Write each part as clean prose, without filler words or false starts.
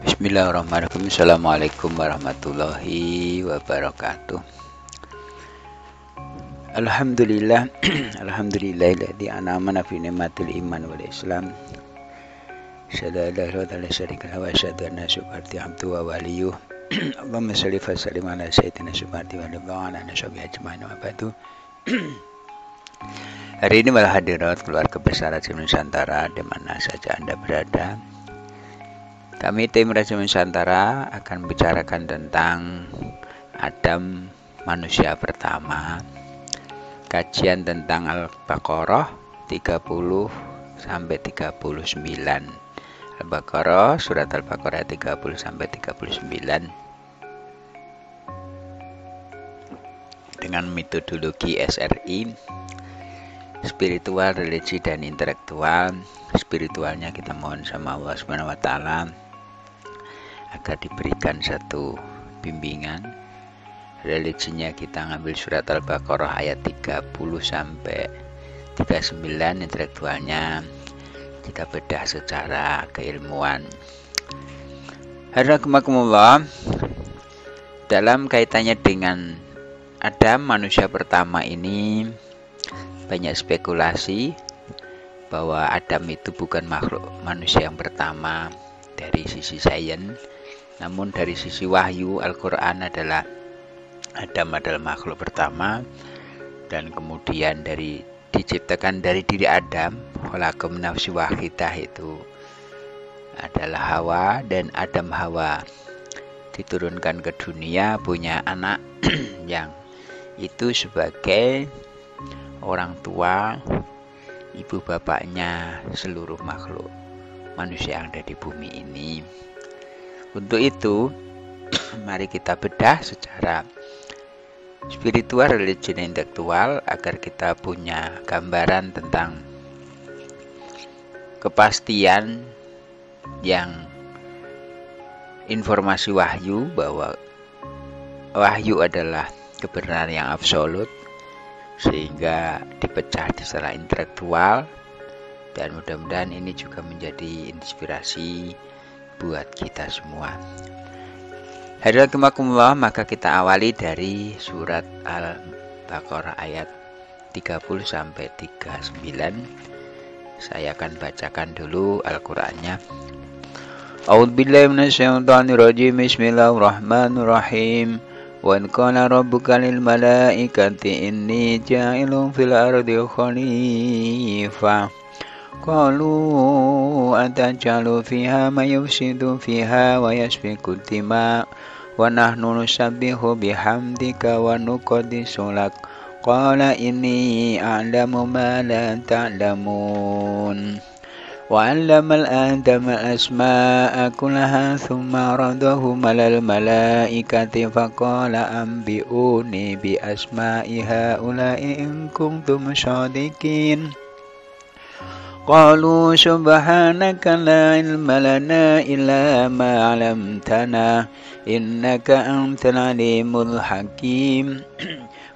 Bismillahirrahmanirrahim. Assalamualaikum warahmatullahi wabarakatuh. Alhamdulillah. Alhamdulillahilladzi an'amana fi ni'matil iman wal islam. Syadallahu ta'ala syarika wa syahadu anna subhanahu hamdu wa waliyuh. Allahumma shalli wa sallim ala sayyidina subhanahu wa ta'ala nashabi ajmain wa ba'du. Hari ini malah hadirat keluarga besar Raja Nusantara di mana saja Anda berada. Kami tim Raja Nusantara akan membicarakan tentang Adam manusia pertama. Kajian tentang Al-Baqarah 30 sampai 39. Al-Baqarah surat Al-Baqarah 30 sampai 39. Dengan metodologi SRI, spiritual, religi dan intelektual. Spiritualnya kita mohon sama Allah Subhanahu wa taala agar diberikan satu bimbingan. Religinya kita ngambil surat Al-Baqarah ayat 30 sampai 39. Intelektualnya kita bedah secara keilmuan. Hadiratkumullah, dalam kaitannya dengan Adam manusia pertama ini banyak spekulasi bahwa Adam itu bukan makhluk manusia yang pertama dari sisi sains. Namun dari sisi wahyu Al-Quran adalah Adam adalah makhluk pertama, dan kemudian diciptakan dari diri Adam, khalaqakum nafsi wahidah, itu adalah Hawa, dan Adam Hawa diturunkan ke dunia punya anak yang itu sebagai orang tua, ibu bapaknya seluruh makhluk manusia yang ada di bumi ini. Untuk itu, mari kita bedah secara spiritual, religi, dan intelektual agar kita punya gambaran tentang kepastian yang informasi wahyu, bahwa wahyu adalah kebenaran yang absolut, sehingga dipecah secara intelektual. Dan mudah-mudahan ini juga menjadi inspirasi buat kita semua. Hadiratkumullah, maka kita awali dari surat Al-Baqarah ayat 30 sampai 39. Saya akan bacakan dulu Al-Qur'annya. A'udzubillahi minasyaitonirrajim. Bismillahirrahmanirrahim. Wa in qala rabbuka lil malaikati inni ja'ilun fil ardi khalifah. Qalu atajalu fiha ma yufsidu fiha wa yasfiku dima wa nahnu nusabbihu bihamdika wa nuqaddisu lak. Qala inni a'lamu ma la ta'lamun. Wa 'allama al-adama asma'a kullaha thumma 'aradahum 'alal malaikati faqala anbi'uni bi asma'i ha'ula'i in kuntum shadiqin. Qalu subhanaka la ilma lana illa ma 'allamtana innaka antal alimul hakim.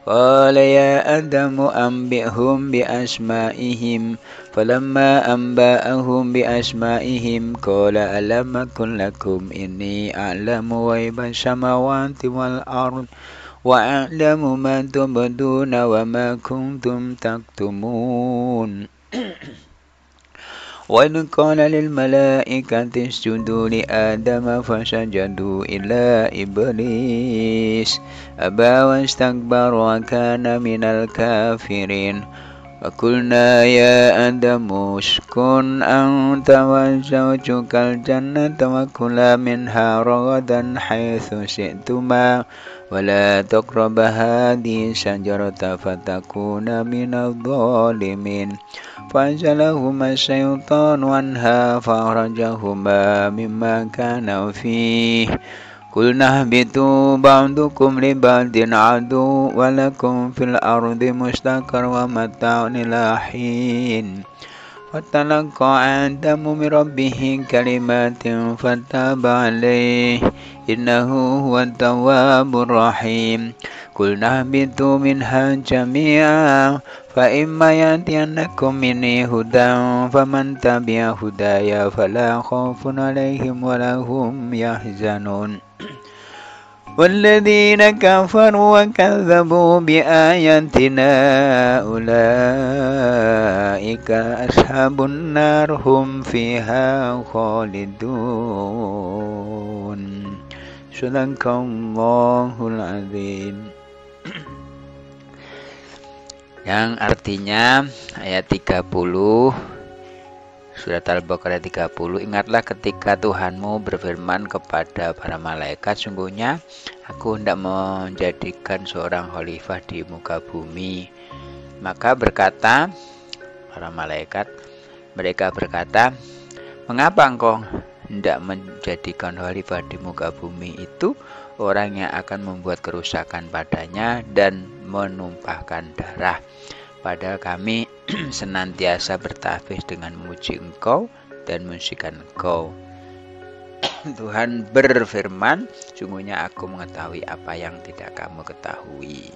Qala ya Adamu anbi'hum bi asma'ihim. Falamma anba'ahum bi asma'ihim qala alam aqul lakum inni a'lamu ghaibas samawati wal ard wa a'lamu ma tubduna wa ma kuntum taktumun. وَإِذْ قَالَ لِلْمَلَائِكَةِ اسْجُدُوا لِآدَمَ فَسَجَدُوا إِلَّا إِبْلِيسَ أَبَى وَاسْتَكْبَرَ وَكَانَ مِنَ الْكَافِرِينَ وَقُلْنَا يَا آدَمُ اسْكُنْ أَنْتَ وَزَوْجُكَ الْجَنَّةَ وَكُلَا مِنْهَا رَغَدًا حَيْثُ شِئْتُمَا وَلَا تَقْرَبَا هَٰذِهِ الشَّجَرَةَ فَتَكُونَا مِنَ الظَّالِمِينَ فَأَزَلَهُمَا الشَّيْطَانُ عَنْهَا فَأَخْرَجَهُمَا مِمَّا كَانَا فِيهِ قُلْنَا اهْبِطُوا بَعْضُكُمْ لِبَعْضٍ عَدُوٌّ وَلَكُمْ فِي الْأَرْضِ مُسْتَقَرٌّ وَمَتَاعٌ إِلَىٰ حِينٍ فَتَلَقَّىٰ آدَمُ مِن رَّبِّهِ كَلِمَاتٍ فَتَابَ عَلَيْهِ إِنَّهُ هُوَ التَّوَّابُ الرَّحِيمُ Qulna bitu minha jami'a fa imma yantiyannakum minni hudan faman tabi'a hudaya fala khaufun 'alaihim wa lahum yahzanun. والذين كفروا وكذبوا بآياتنا أولئك أصحاب النار هم فيها خالدون. Sadaqallahul azim. Yang artinya ayat 30 Surat Al-Baqarah 30, ingatlah ketika Tuhanmu berfirman kepada para malaikat, sungguhnya aku hendak menjadikan seorang khalifah di muka bumi. Maka berkata para malaikat, mereka berkata, mengapa engkau hendak menjadikan khalifah di muka bumi? Itu orang yang akan membuat kerusakan padanya dan menumpahkan darah. Padahal kami senantiasa bertasbih dengan memuji Engkau dan mensucikan Engkau. Tuhan berfirman, sungguhnya aku mengetahui apa yang tidak kamu ketahui.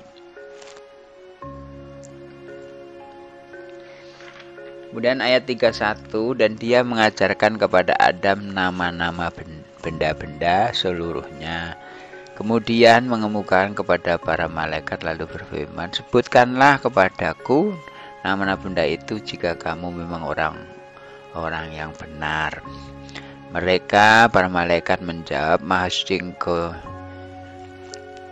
Kemudian ayat 31, dan dia mengajarkan kepada Adam nama-nama benda-benda seluruhnya. Kemudian mengemukakan kepada para malaikat lalu berfirman, sebutkanlah kepadaku nama-nama benda itu jika kamu memang orang yang benar. Mereka, para malaikat menjawab, Maha Suci Engkau,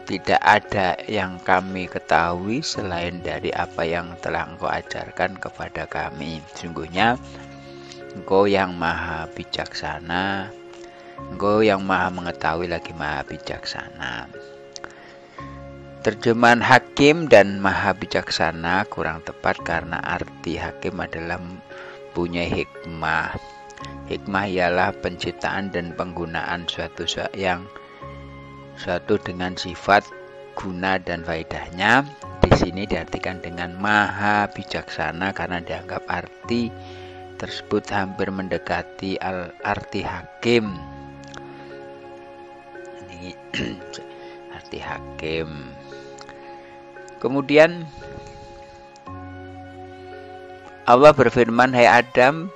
tidak ada yang kami ketahui selain dari apa yang telah Engkau ajarkan kepada kami. Sungguhnya Engkau yang maha bijaksana, Engkau yang maha mengetahui lagi maha bijaksana. Terjemahan hakim dan maha bijaksana kurang tepat karena arti hakim adalah punya hikmah. Hikmah ialah penciptaan dan penggunaan suatu dengan sifat, guna dan faedahnya. Di sini diartikan dengan maha bijaksana karena dianggap arti tersebut hampir mendekati arti hakim. Ini arti hakim. Kemudian Allah berfirman, hai Adam,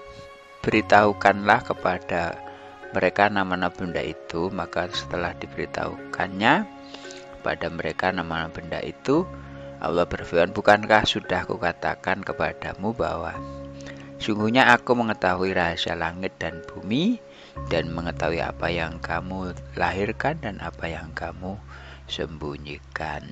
beritahukanlah kepada mereka nama-nama benda itu. Maka setelah diberitahukannya kepada mereka nama-nama benda itu, Allah berfirman, bukankah sudah kukatakan kepadamu bahwa sungguhnya aku mengetahui rahasia langit dan bumi dan mengetahui apa yang kamu lahirkan dan apa yang kamu sembunyikan.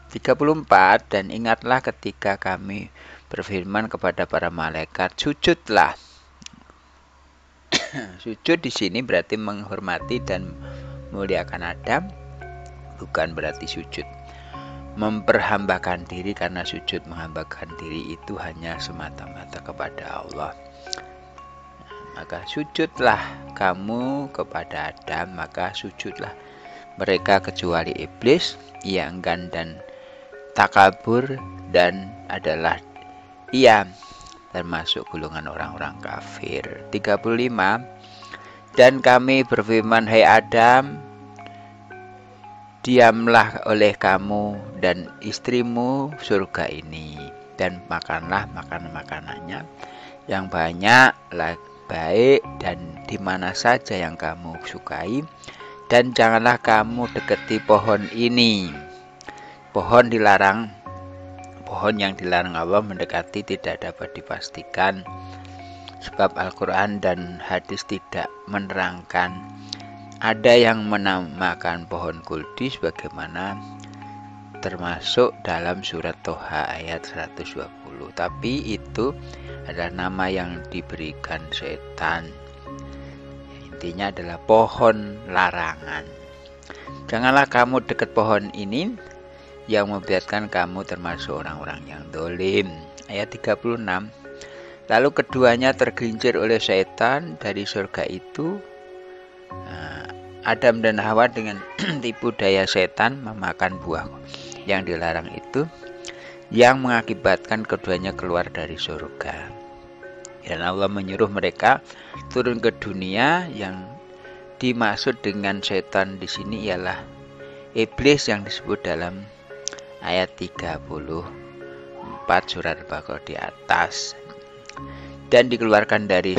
34, dan ingatlah ketika kami berfirman kepada para malaikat, sujudlah. Sujud di sini berarti menghormati dan memuliakan Adam, bukan berarti sujud memperhambakan diri, karena sujud menghambakan diri itu hanya semata-mata kepada Allah. Maka sujudlah kamu kepada Adam, maka sujudlah mereka kecuali iblis, ia enggan dan takabur dan adalah ia termasuk golongan orang-orang kafir. 35, dan kami berfirman, hai Adam, diamlah oleh kamu dan istrimu surga ini, dan makanlah makanannya yang banyak, baik dan di mana saja yang kamu sukai, dan janganlah kamu dekati pohon ini. Pohon dilarang, pohon yang dilarang Allah mendekati tidak dapat dipastikan, sebab Al-Quran dan hadis tidak menerangkan. Ada yang menamakan pohon kuldi sebagaimana termasuk dalam surat Toha ayat 120, tapi itu adalah nama yang diberikan setan. Intinya adalah pohon larangan. Janganlah kamu dekat pohon ini yang membiarkan kamu termasuk orang-orang yang dolim. Ayat 36, lalu keduanya tergelincir oleh setan dari surga itu. Adam dan Hawa dengan tipu daya setan memakan buah yang dilarang itu, yang mengakibatkan keduanya keluar dari surga. Dan Allah menyuruh mereka turun ke dunia. Yang dimaksud dengan setan di sini ialah iblis yang disebut dalam ayat 34 surat Al-Baqarah di atas, dan dikeluarkan dari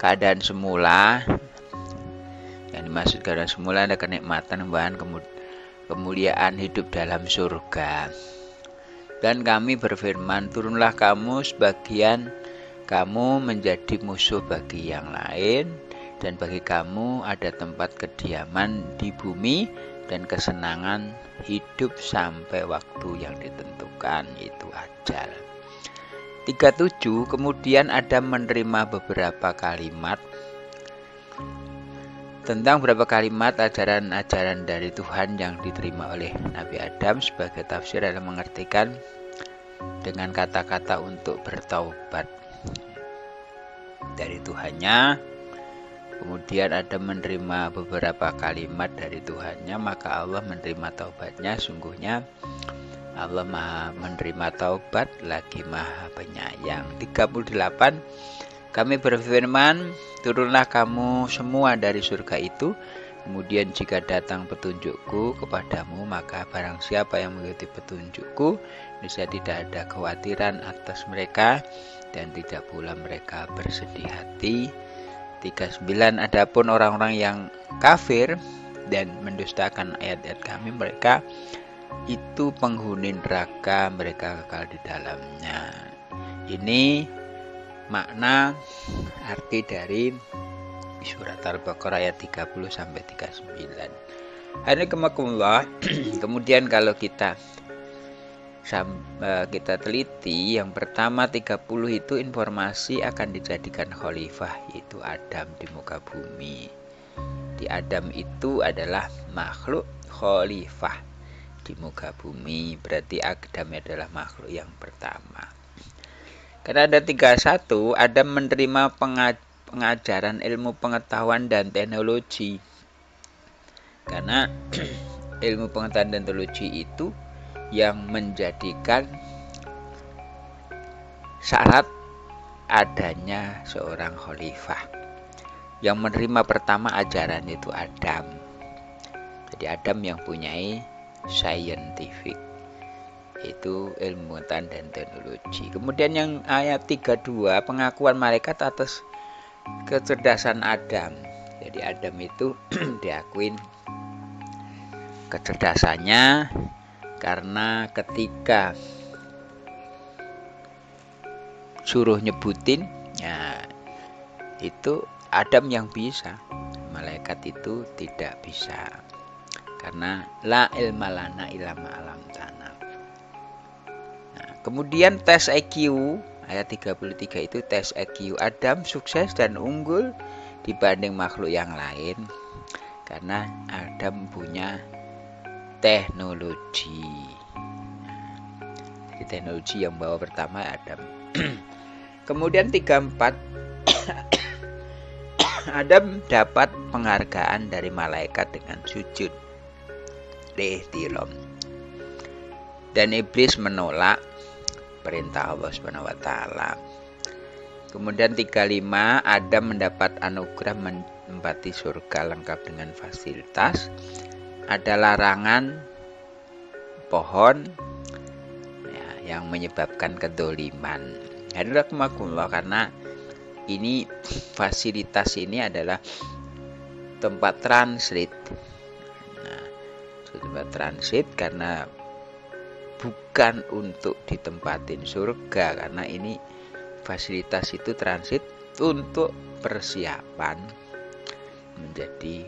keadaan semula. Yang dimaksud keadaan semula ada kenikmatan, bahan kemuliaan hidup dalam surga. Dan kami berfirman, turunlah kamu sebagian kamu menjadi musuh bagi yang lain, dan bagi kamu ada tempat kediaman di bumi dan kesenangan hidup sampai waktu yang ditentukan, itu ajal. 37. Kemudian Adam menerima beberapa kalimat tentang beberapa kalimat ajaran-ajaran dari Tuhan yang diterima oleh Nabi Adam. Sebagai tafsir adalah mengertikan dengan kata-kata untuk bertaubat dari Tuhannya. Kemudian Adam menerima beberapa kalimat dari Tuhannya, maka Allah menerima taubatnya. Sungguhnya Allah Maha menerima taubat lagi Maha penyayang. 38. Kami berfirman, turunlah kamu semua dari surga itu. Kemudian jika datang petunjukku kepadamu, maka barang siapa yang mengikuti petunjukku, niscaya tidak ada kekhawatiran atas mereka, dan tidak pula mereka bersedih hati. 39. Adapun orang-orang yang kafir dan mendustakan ayat-ayat kami, mereka itu penghuni neraka, mereka kekal di dalamnya. Ini makna arti dari surat Al-Baqarah ayat 30 sampai 39. Hadirin, kemudian kalau kita teliti, yang pertama 30 itu informasi akan dijadikan khalifah, yaitu Adam di muka bumi. Di Adam itu adalah makhluk khalifah di muka bumi, berarti Adam adalah makhluk yang pertama. Karena ada 31, Adam menerima pengajaran ilmu pengetahuan dan teknologi. Karena ilmu pengetahuan dan teknologi itu yang menjadikan syarat adanya seorang khalifah. Yang menerima pertama ajaran itu Adam. Jadi Adam yang punyai scientific, itu ilmu pengetahuan dan teknologi. Kemudian yang ayat 32, pengakuan malaikat atas kecerdasan Adam. Jadi Adam itu diakuin kecerdasannya, karena ketika suruh nyebutin, ya itu Adam yang bisa, malaikat itu tidak bisa. Karena la ilma lana illa ma 'allamtana. Kemudian tes IQ ayat 33 itu tes IQ. Adam sukses dan unggul dibanding makhluk yang lain karena Adam punya teknologi. Jadi teknologi yang bawa pertama Adam. Kemudian 34 Adam dapat penghargaan dari malaikat dengan sujud ihtiram. Dan iblis menolak perintah Allah Subhanahu wa taala. Kemudian 35 Adam mendapat anugerah menempati surga lengkap dengan fasilitas. Ada larangan pohon ya, yang menyebabkan kedoliman. Hadiratullah, karena ini fasilitas ini adalah tempat transit. Nah, tempat transit karena bukan untuk ditempatin surga, karena ini fasilitas itu transit untuk persiapan menjadi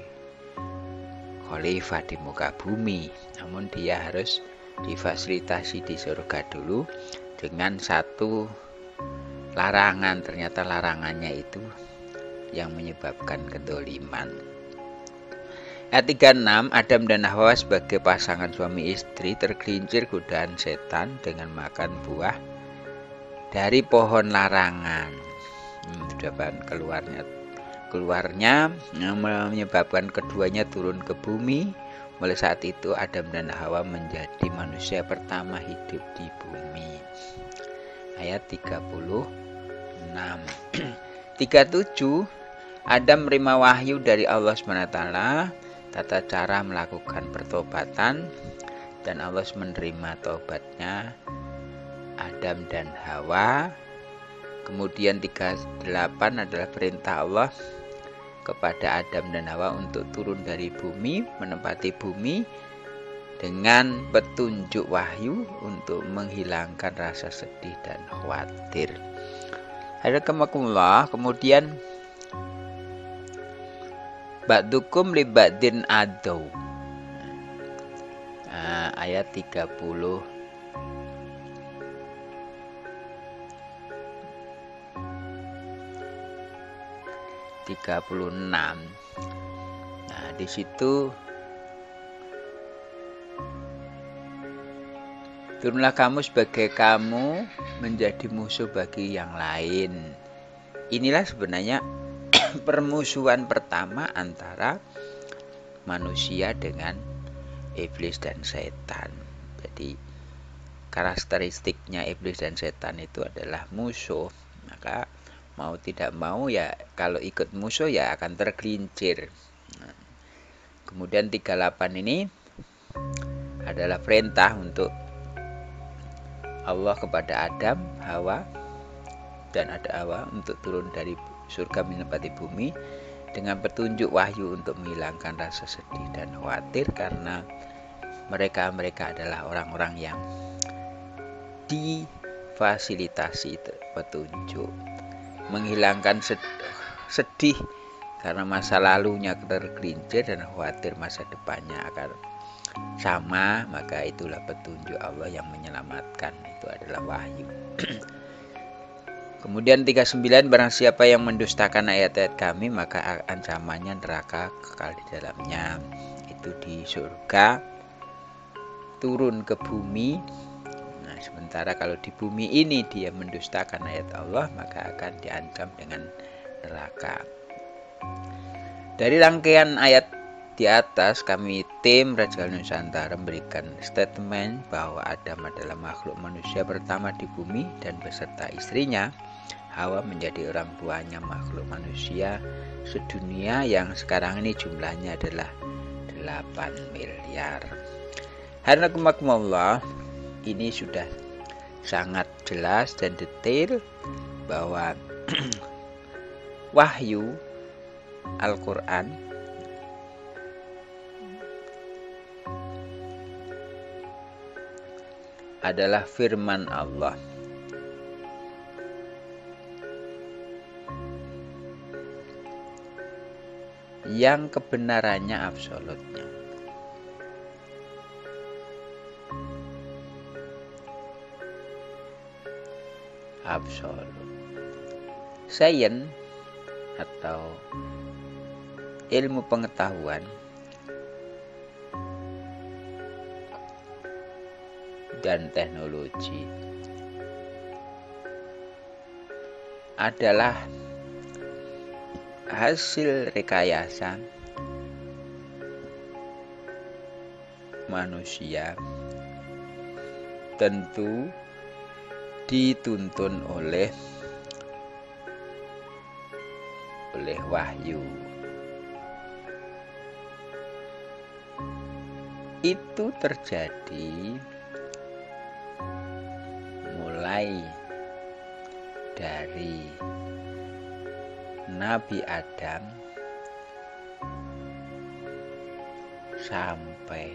khalifah di muka bumi. Namun dia harus difasilitasi di surga dulu dengan satu larangan. Ternyata larangannya itu yang menyebabkan kedoliman. Ayat 36, Adam dan Hawa sebagai pasangan suami istri tergelincir godaan setan dengan makan buah dari pohon larangan. Keluarnya yang menyebabkan keduanya turun ke bumi. Mulai saat itu Adam dan Hawa menjadi manusia pertama hidup di bumi. Ayat 36. 37, Adam menerima wahyu dari Allah SWT tata cara melakukan pertobatan, dan Allah menerima taubatnya Adam dan Hawa. Kemudian 38 adalah perintah Allah kepada Adam dan Hawa untuk turun dari bumi, menempati bumi dengan petunjuk wahyu untuk menghilangkan rasa sedih dan khawatir. Hadirin, kemudian ba'dukum li ba'din adu. Ayat 36. Nah, di situ turunlah kamu sebagai kamu menjadi musuh bagi yang lain. Inilah sebenarnya permusuhan pertama antara manusia dengan iblis dan setan. Jadi karakteristiknya iblis dan setan itu adalah musuh. Maka mau tidak mau ya, kalau ikut musuh ya akan tergelincir. Kemudian 38 ini adalah perintah untuk Allah kepada Adam, Hawa, dan Hawa untuk turun dari surga menempati bumi dengan petunjuk wahyu untuk menghilangkan rasa sedih dan khawatir, karena mereka adalah orang-orang yang difasilitasi petunjuk, menghilangkan sedih karena masa lalunya tergelincir dan khawatir masa depannya akan sama. Maka itulah petunjuk Allah yang menyelamatkan, itu adalah wahyu. Kemudian 39, barang siapa yang mendustakan ayat-ayat kami maka ancamannya neraka kekal di dalamnya. Itu di surga, turun ke bumi. Nah, sementara kalau di bumi ini dia mendustakan ayat Allah maka akan diancam dengan neraka. Dari rangkaian ayat di atas, kami tim Raja Nusantara memberikan statement bahwa Adam adalah makhluk manusia pertama di bumi dan beserta istrinya Hawa menjadi orang tuanya makhluk manusia sedunia yang sekarang ini jumlahnya adalah 8 miliar. Hadirin, ini sudah sangat jelas dan detail bahwa wahyu Al-Quran adalah firman Allah yang kebenarannya absolutnya. Absolut. Sains atau ilmu pengetahuan dan teknologi adalah hasil rekayasa manusia, tentu dituntun oleh wahyu. Itu terjadi mulai dari Nabi Adam sampai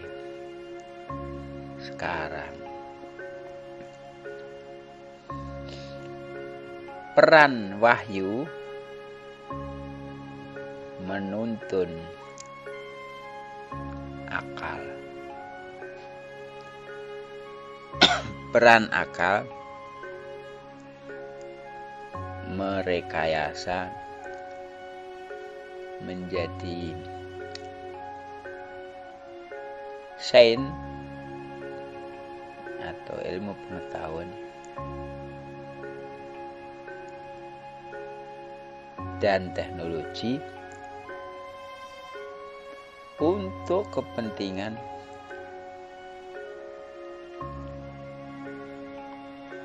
sekarang. Peran wahyu menuntun akal. Peran akal merekayasa menjadi sains atau ilmu pengetahuan, dan teknologi untuk kepentingan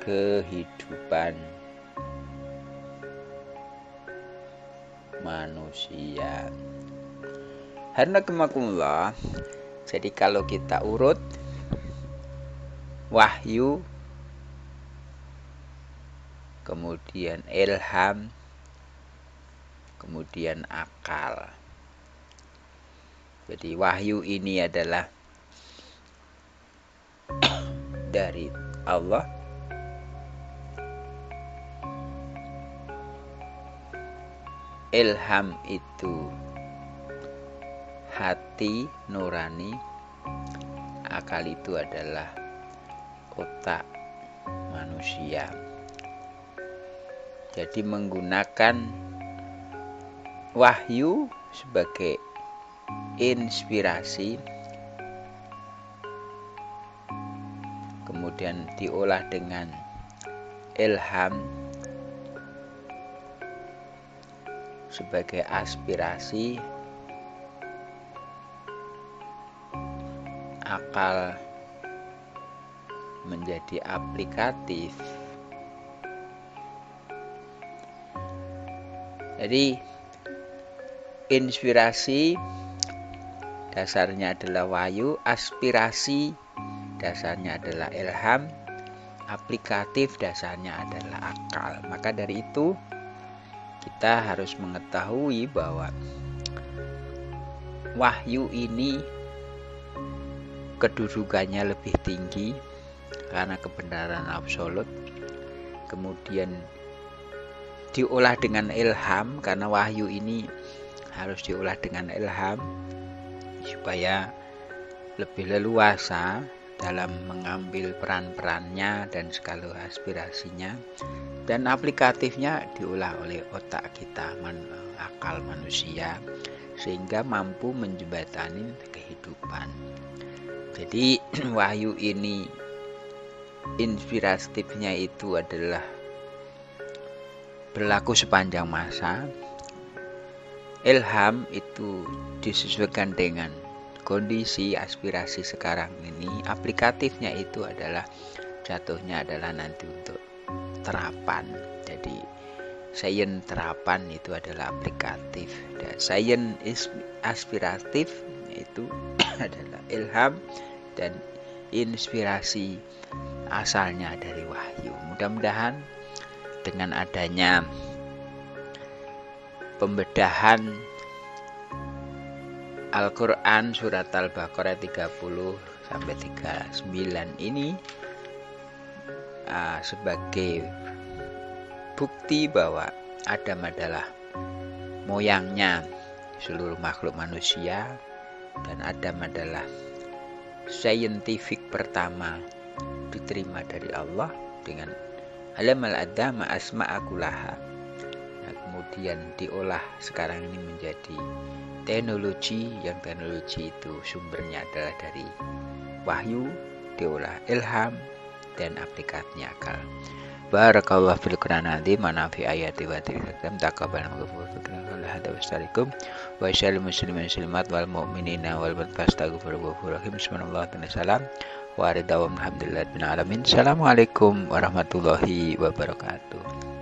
kehidupan manusia. Hanakumakumullah. Jadi kalau kita urut wahyu, kemudian ilham, kemudian akal. Jadi wahyu ini adalah dari Allah. Ilham itu hati nurani. Akal itu adalah otak manusia. Jadi menggunakan wahyu sebagai inspirasi, kemudian diolah dengan ilham sebagai aspirasi, akal menjadi aplikatif. Jadi inspirasi dasarnya adalah wahyu, aspirasi dasarnya adalah ilham, aplikatif dasarnya adalah akal. Maka dari itu kita harus mengetahui bahwa wahyu ini kedudukannya lebih tinggi karena kebenaran absolut. Kemudian diolah dengan ilham, karena wahyu ini harus diolah dengan ilham supaya lebih leluasa dalam mengambil peran-perannya dan segala aspirasinya. Dan aplikatifnya diolah oleh otak kita, akal manusia, sehingga mampu menjembatani kehidupan. Jadi wahyu ini inspiratifnya itu adalah berlaku sepanjang masa. Ilham itu disesuaikan dengan kondisi aspirasi sekarang ini. Aplikatifnya itu adalah jatuhnya adalah nanti untuk terapan. Jadi sains terapan itu adalah aplikatif, dan sains aspiratif itu adalah ilham dan inspirasi asalnya dari wahyu. Mudah-mudahan dengan adanya pembedahan Al-Quran surat Al-Baqarah 30 sampai 39 ini sebagai bukti bahwa Adam adalah moyangnya seluruh makhluk manusia, dan Adam adalah saintifik pertama diterima dari Allah dengan alamal adama asma'akulaha. Nah, kemudian diolah sekarang ini menjadi teknologi, yang teknologi itu sumbernya adalah dari wahyu, diolah ilham dan aplikasinya akal. Barakallahu fil Qur'an azim wa nafi ayati wa tilkam taqabbal maghfur fikran hada wassalamualaikum wa syaril muslimin muslimat wal mu'minina wal fastaghfiru rahim. Bismillahirrahmanirrahim. Wa ridawam alhamdulillah bin alamin. Assalamualaikum warahmatullahi wabarakatuh.